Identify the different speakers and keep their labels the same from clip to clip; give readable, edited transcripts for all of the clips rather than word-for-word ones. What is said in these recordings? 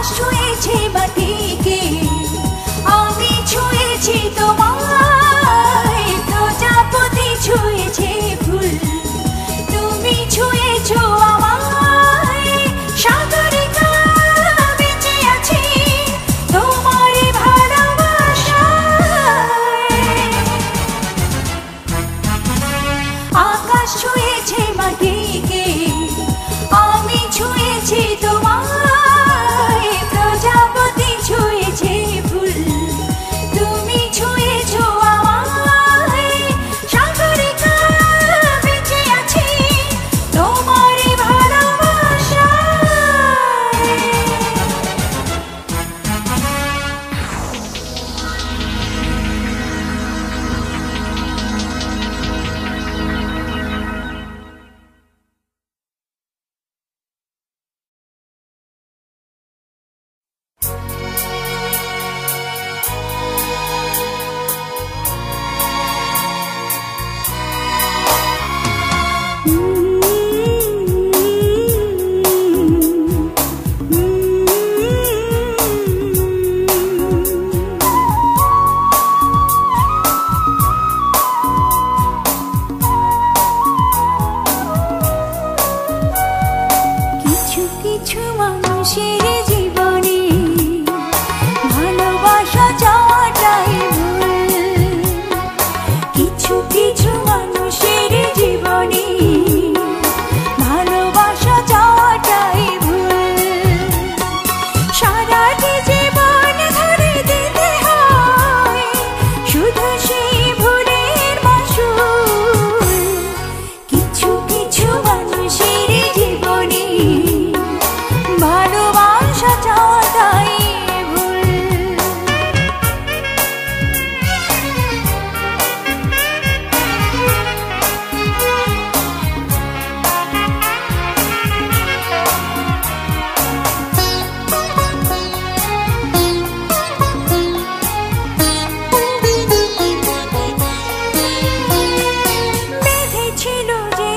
Speaker 1: ছুঁয়েছে মাটিকে, আমি ছুঁয়েছি তোমায়, প্রজাপতি ছুঁয়েছে ফুল, তুমি ছুঁয়েছো আমায়, সাগরিকা বেঁচে আছি তোমারই ভালোবাসায়। আকাশ ছুঁয়েছে মাটিকে, আমি ছুঁয়েছি তোমায়, প্রজাপতি ছুঁয়েছে ফুল, তুমি ছুঁয়েছো আমায়, সাগরিকা বেঁচে আছি তোমারই ভালোবাসায়। কিছু কিছু মানুষের জীবনে ভালোবাসা চাওয়াটাই ভুল, কিছু কিছু মানুষের জীবনে ভালোবাসা চাওয়াটাই ভুল, সারাটি জীবন ধরে দিতে হয় শুধু সেই ভুলের মাসুল, কিছু কিছু মানুষের জীবনে ভালোবাসা চাওয়াটাই ভুল। বেঁধেছিল যে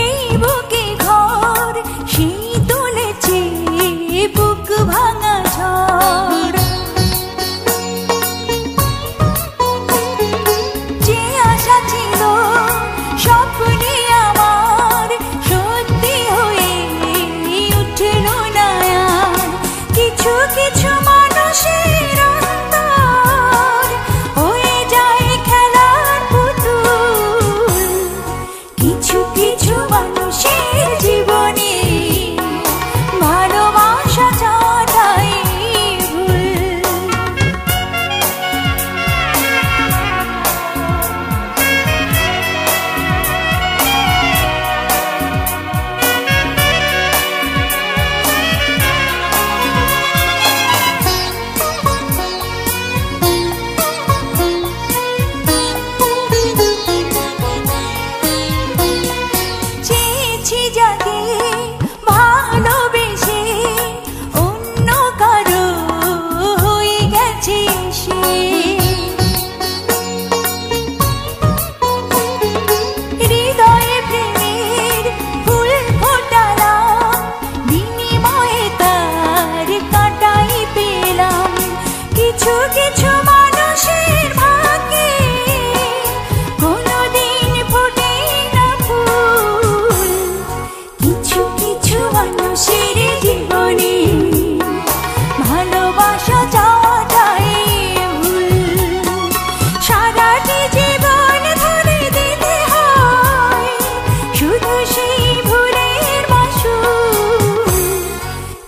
Speaker 1: এই বুকে ঘর, সেই তুলেছে বুক ভাঙা ঝড়, যে আশা ছিল স্বপ্নে আমার সত্যি হয়ে উঠল না আর, কিছু কিছু মানুষের অন্তর হয়ে যায় খেলার পুতুল, কিছু কিছু মানুষের জীবনে ভালোবাসা চাওয়াটাই ভুল। চেয়েছি যাকে ভালোবেসে অন্য কারো হয়ে গেছে সে, হৃদয়ে প্রেমের ফুল ফোটালাম, বিনিময়ে তার কাঁটাই পেলাম, কিছু কিছু মানুষের ভাগ্যে কোনোদিন ফোটে না ফুল, কিছু কিছু মানুষের জীবনে ভালোবাসা চাওয়াটাই ভুল, সারাটি জীবন ধরে দিতে হয় শুধু সেই ভুলের মাসুল,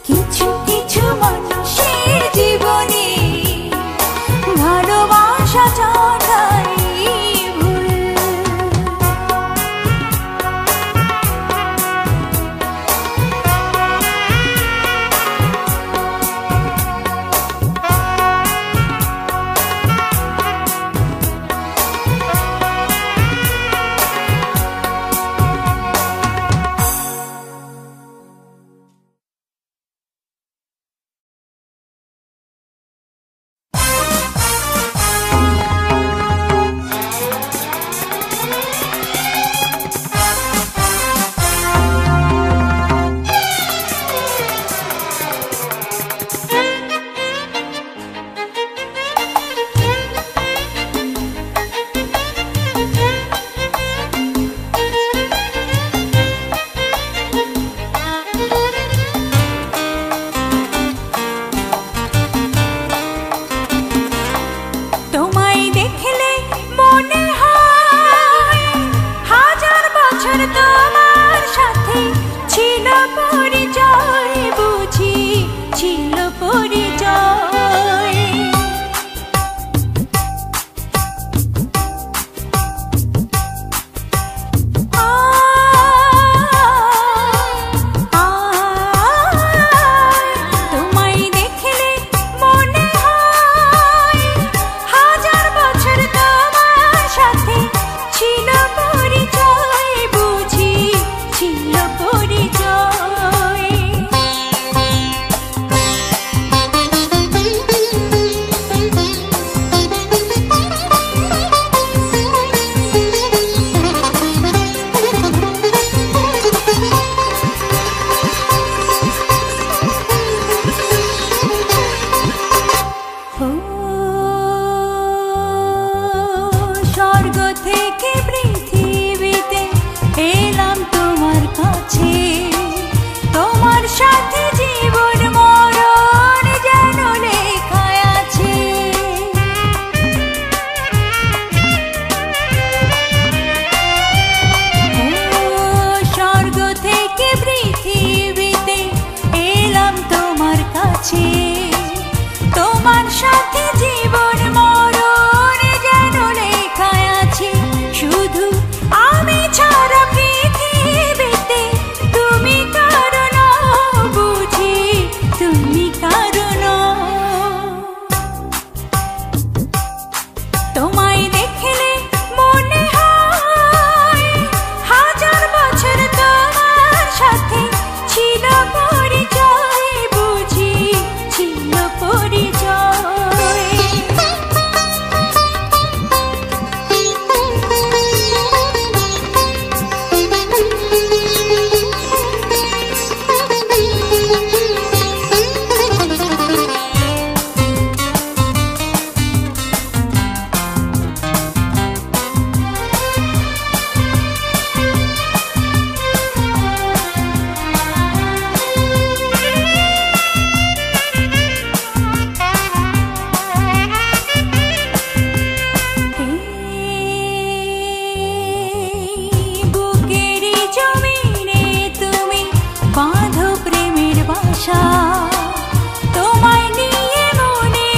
Speaker 1: কিছু কিছু মানুষের জীবনে আছে, তোমার সাথে জীবন মরণ যেন লেখা আছে। শুধু আমি ছাড়া পৃথিবীতে তুমি কারণ বুঝি, তুমি কারণ। তোমায় দেখলে মনে হয় হাজার বছর তোমার সাথে ছিল পরিচয়, বুঝি ছিল পরিচয়। বাঁধো প্রেমের বাসা, তোমায় নিয়ে মনে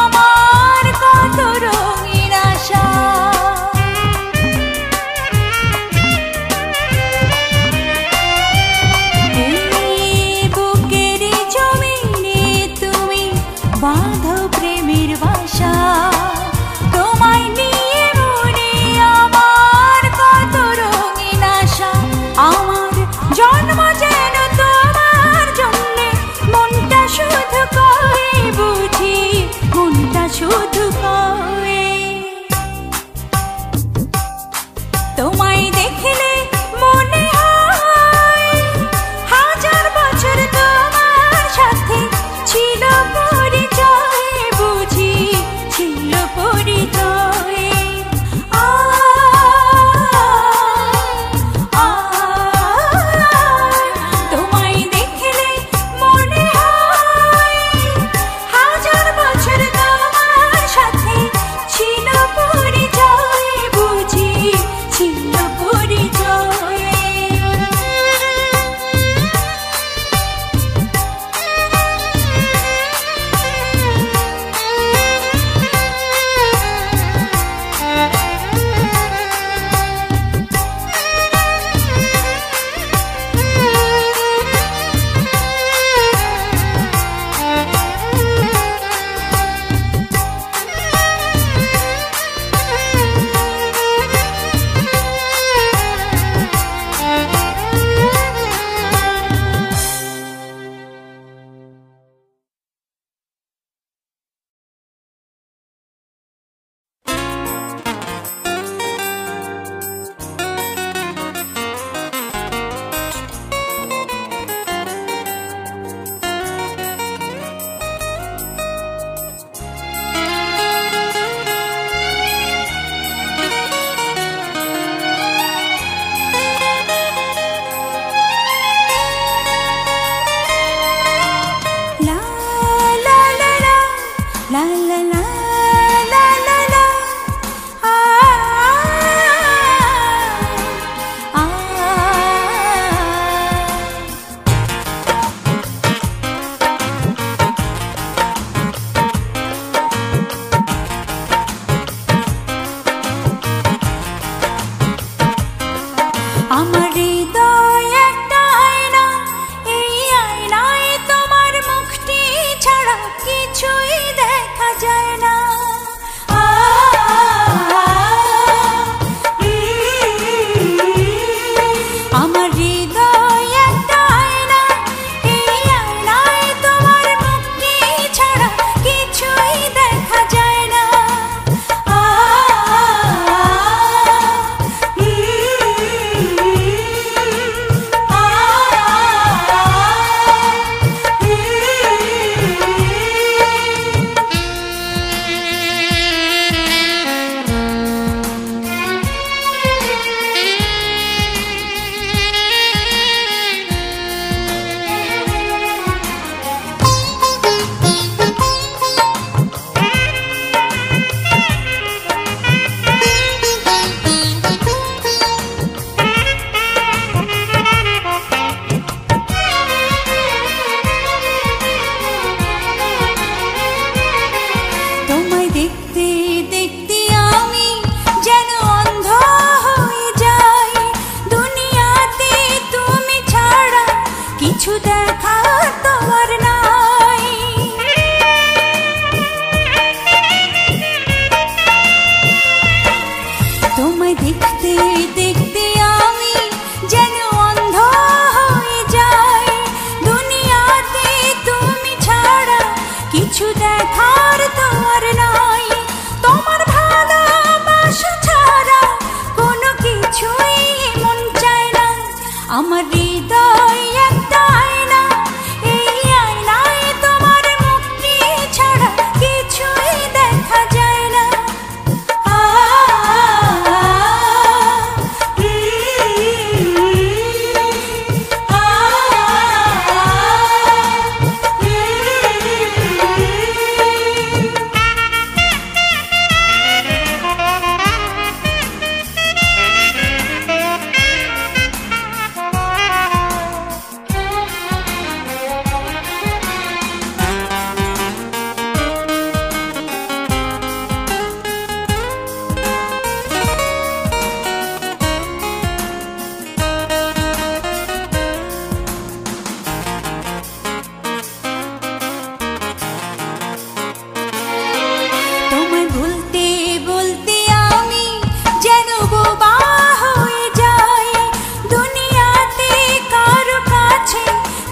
Speaker 1: আমার কত রঙিন আশা। বুকের জমিনে তুমি বাঁধো প্রেমের বাসা, তোমায় নিয়ে মনে আমার কত রঙিন আশা। আমার জন্ম যেন তোমার জন্যে আমার হৃদয় একটা আয়না, এই আয়নায় তোমার মুক্তি ছাড়া কিছুই দেখা যায় না।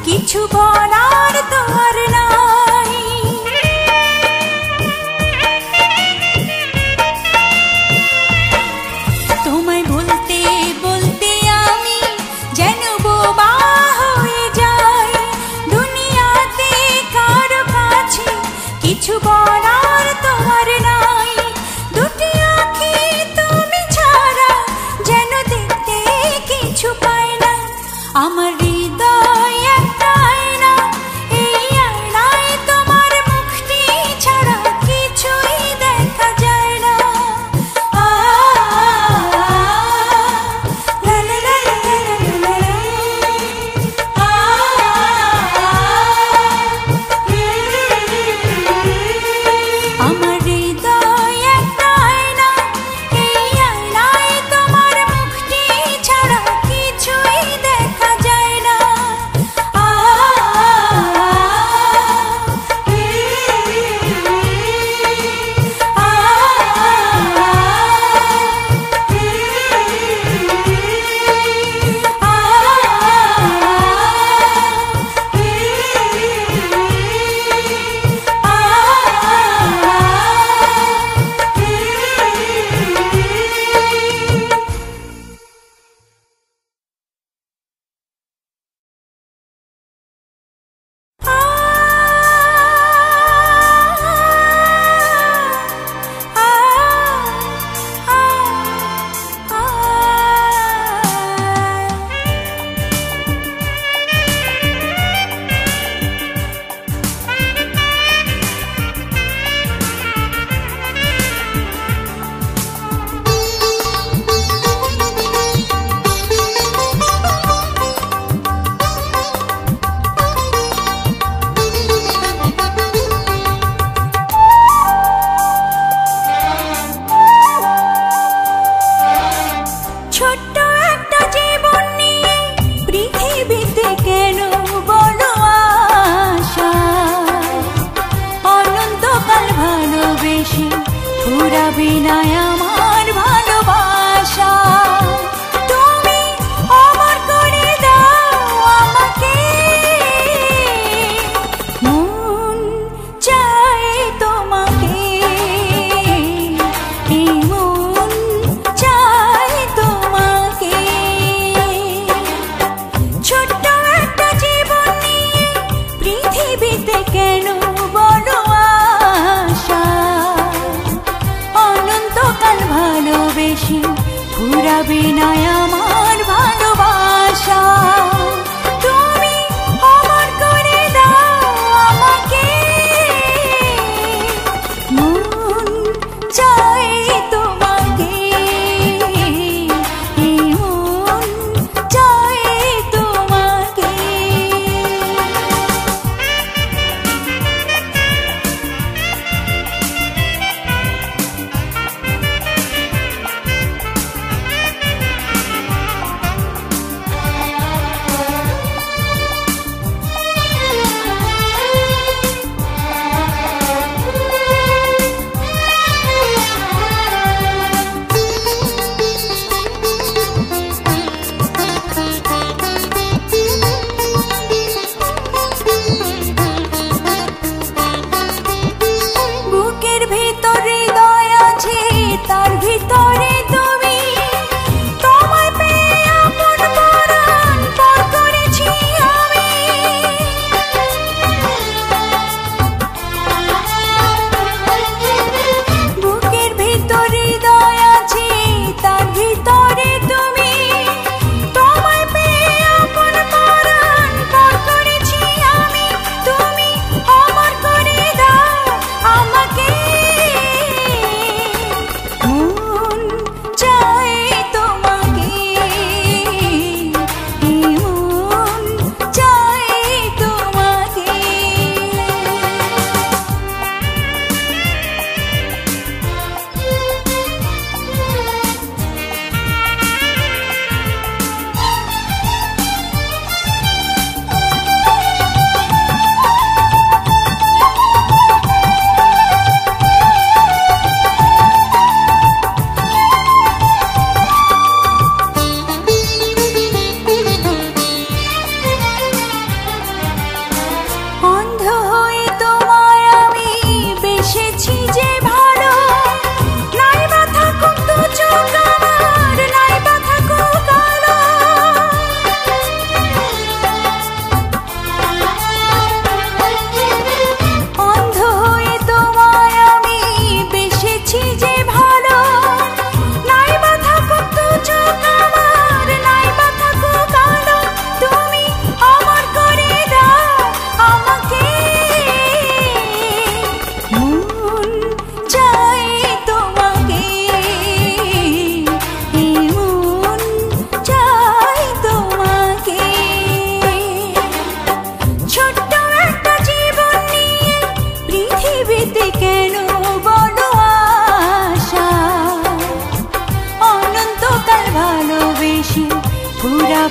Speaker 1: কিছু বলার তো আর নাই, তোমায় বলতে বলতে আমি যেন বোবা হয়ে যাই। দুনিয়াতে কারো কাছে কিছু বলার তো আর নাই। দুটি আঁখি তুমি ছাড়া যেন দেখতে কিছু পাই না। আমার হৃদয় একটা আয়না, এই আয়নায় তোমার মুক্তি ছাড়া কিছুই দেখা যায় না। আমার হৃদয় একটা আয়না, এই আয়নায় তোমার মুক্তি ছাড়া কিছুই দেখা যায় না। ছোট্ট একটা জীবন নিয়ে পৃথিবীতে কেন বলো আশা? অনন্তকাল ভালোবেসে ফুরাবে না আমার ভালোবাসা। তুমি অমর করে দাও আমাকে, মন চায় তোমাকে, এই মন চায় তোমাকে। ছোট্ট একটা জীবন নিয়ে পৃথিবীতে কেন বলো আশা? অনন্তকাল ভালোবেসে ফুরাবে না আমার ভালোবাসা। তুমি অমর করে দাও আমাকে, মন চায় তোমাকে, এই মন চায় তোমাকে।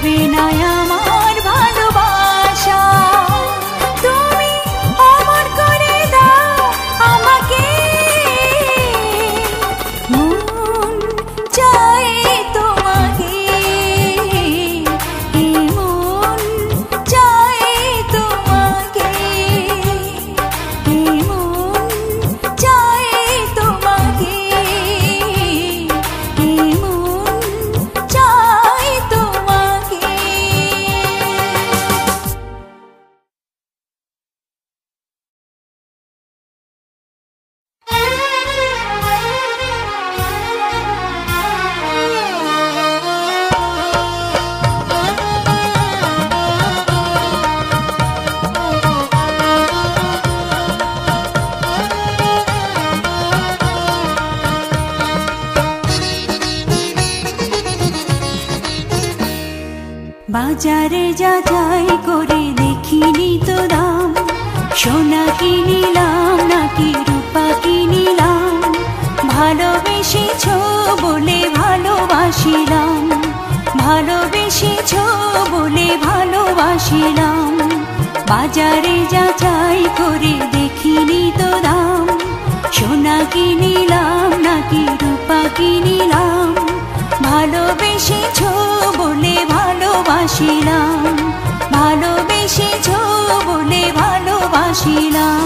Speaker 1: হবে না আমার ভালোবাসা। তুমি অমর করে দাও আমাকে, মন চায় তোমাকে, মন চায় তোমাকে, মন চায় তোমাকে, মন চায় তোমাকে। বাজারে যাচাই করে দেখিনি তো দাম, সোনা কিনিলাম নাকি রূপা কিনিলাম, ভালোবেসেছ বলে ভালোবাসিলাম, ভালোবেসেছ বলে ভালোবাসিলাম। বাজারে যাচাই করে দেখিনি তো দাম, সোনা কিনিলাম নাকি রূপা কিনিলাম, ভালোবেসেছ বলে ভালোবাসিলাম, ভালোবেসেছ বলে ভালোবাসিলাম।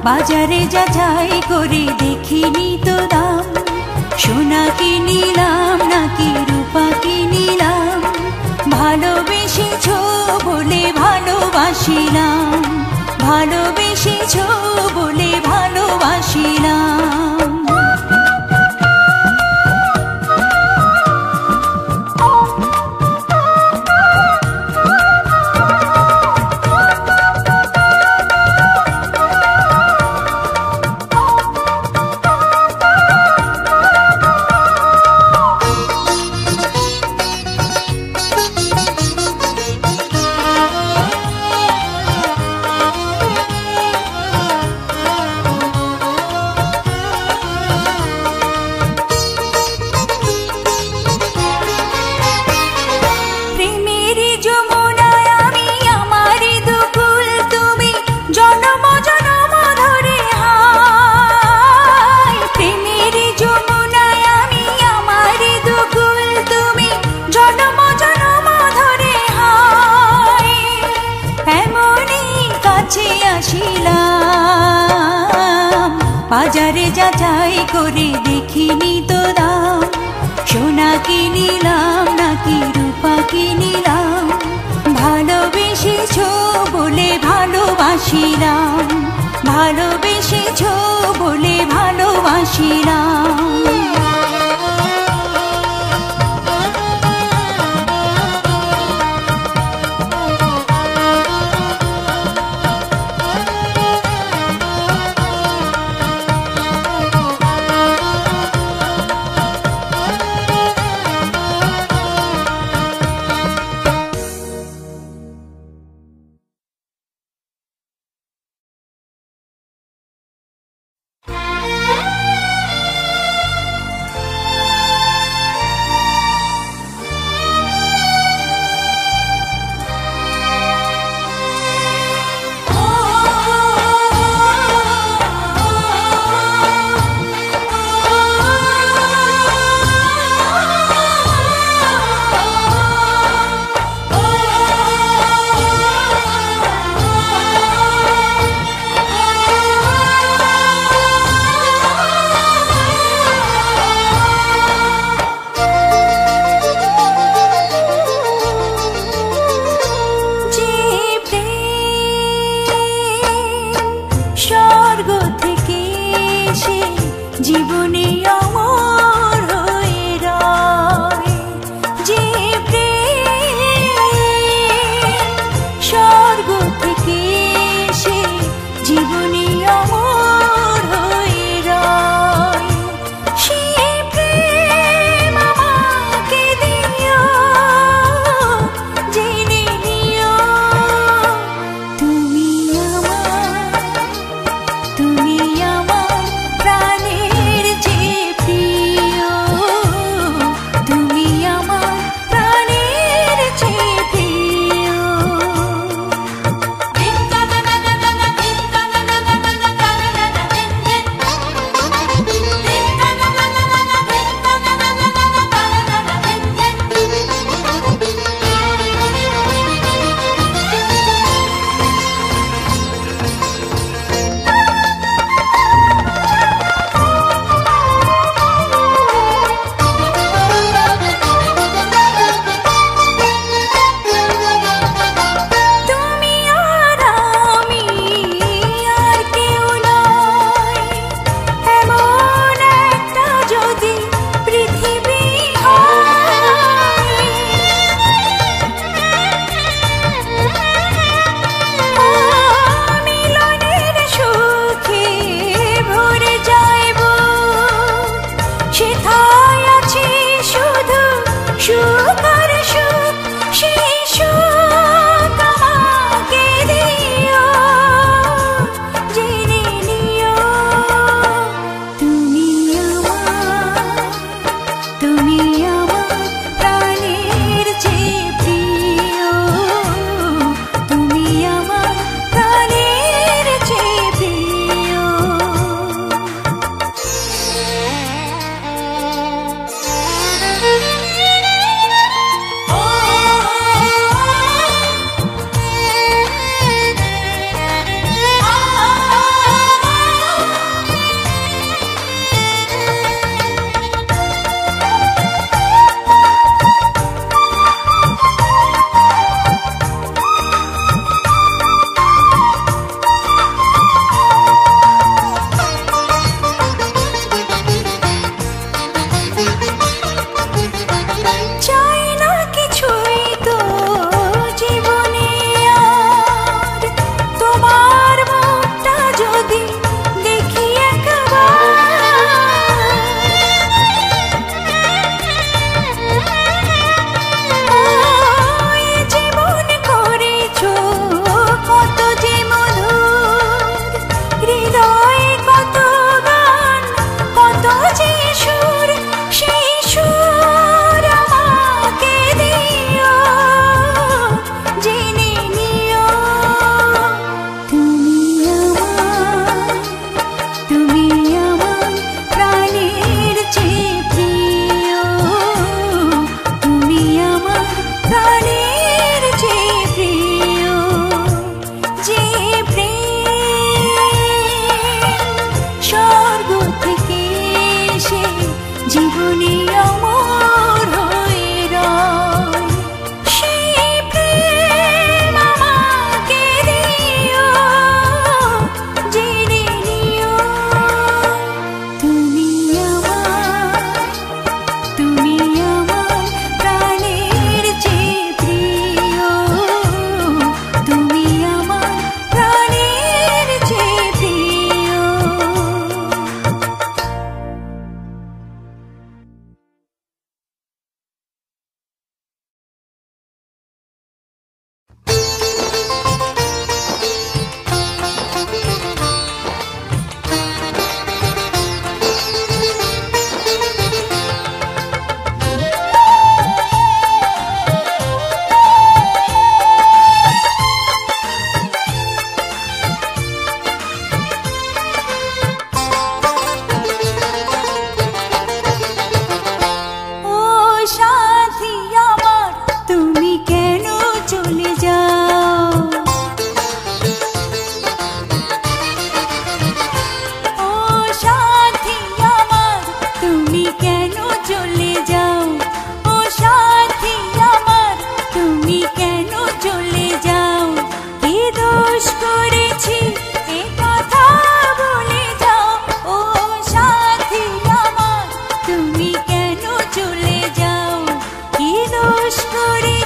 Speaker 1: বাজারে যাচাই করে দেখিনি তো দাম, সোনা কিনিলাম নাকি রূপা কিনিলাম, ভালোবেসেছ বলে ভালোবাসিলাম, ভালোবেসেছ বলে ভালোবাসিলাম। বাজারে যাচাই করে দেখিনি তো দাম, সোনা কিনিলাম নাকি রূপা কিনিলাম, ভালোবেসেছ বলে ভালোবাসিলাম, ভালোবেসেছ বলে ভালোবাসিলাম।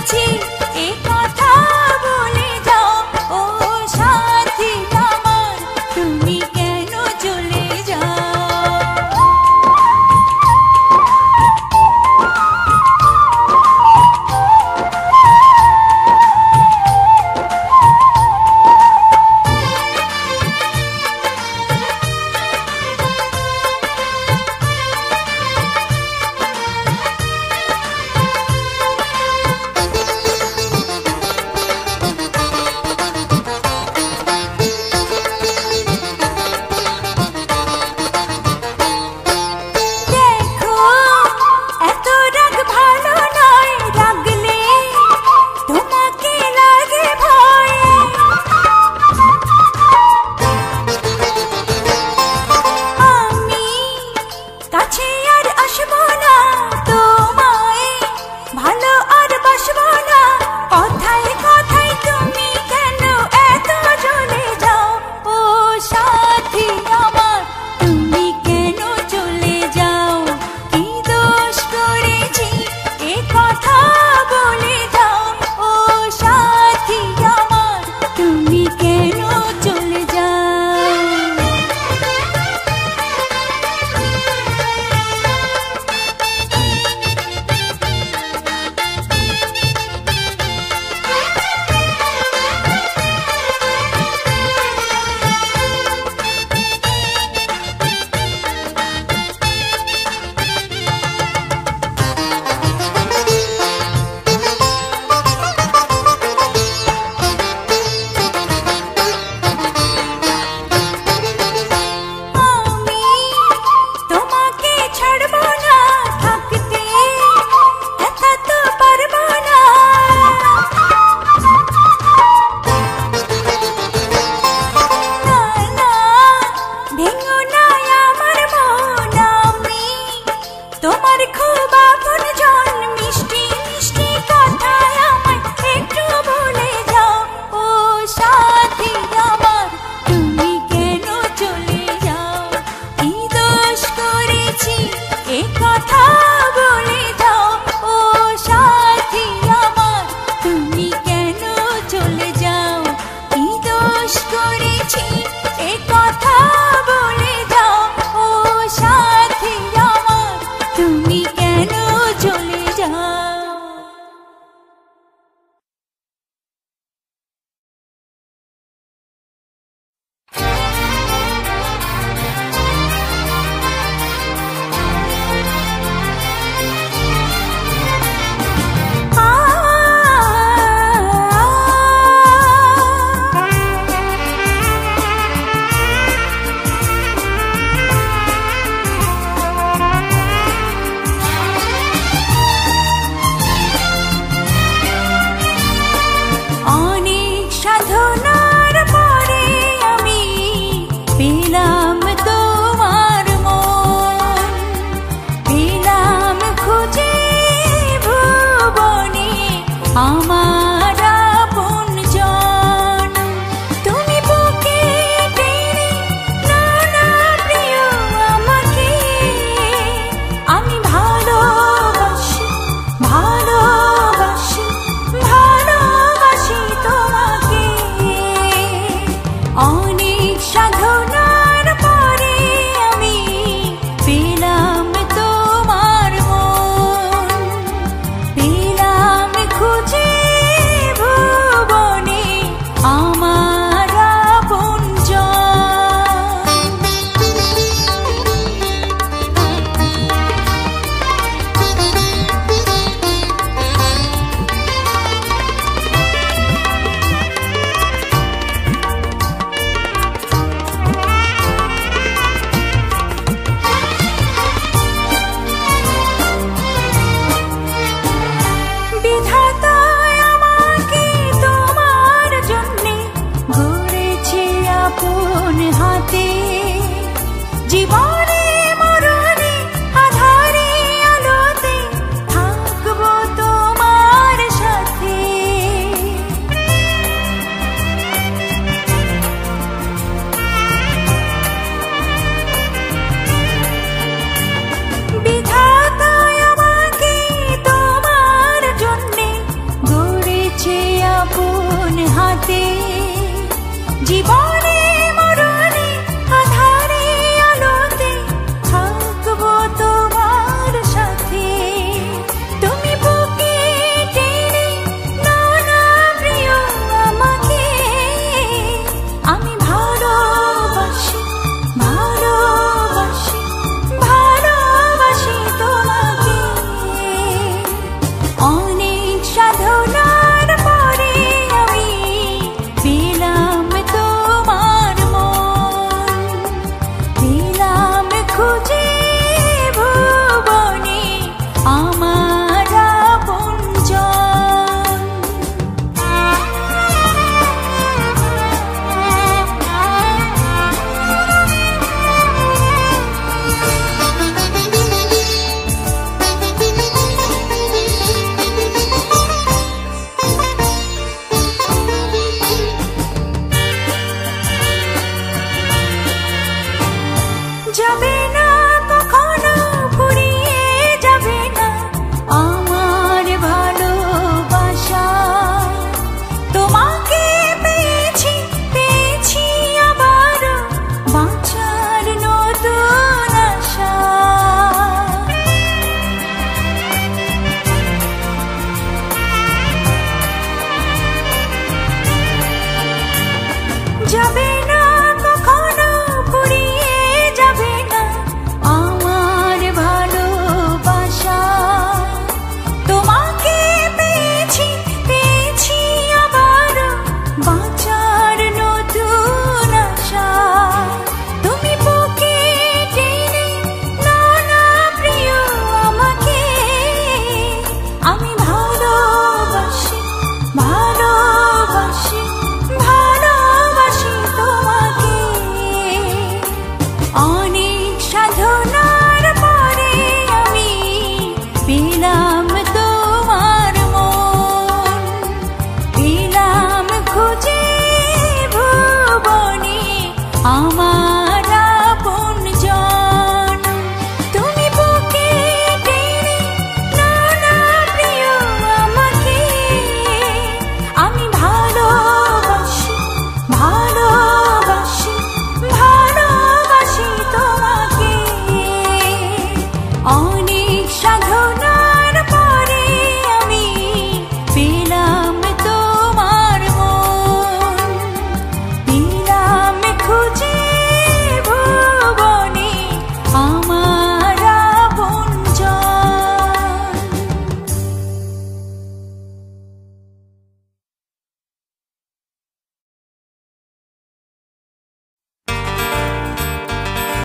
Speaker 1: পেয়েছি এ কথা বলে যাও ও সাথী আমার তুমি কেন চলে যাও হাতে। জীবনে মরণে আধারে আলোতে থাকবো তোমার সাথে। তুমি বুকে টেনে নাও না প্রিয় আমাকে, আমি ভালোবাসি ভালোবাসি ভালোবাসি তোমাকে।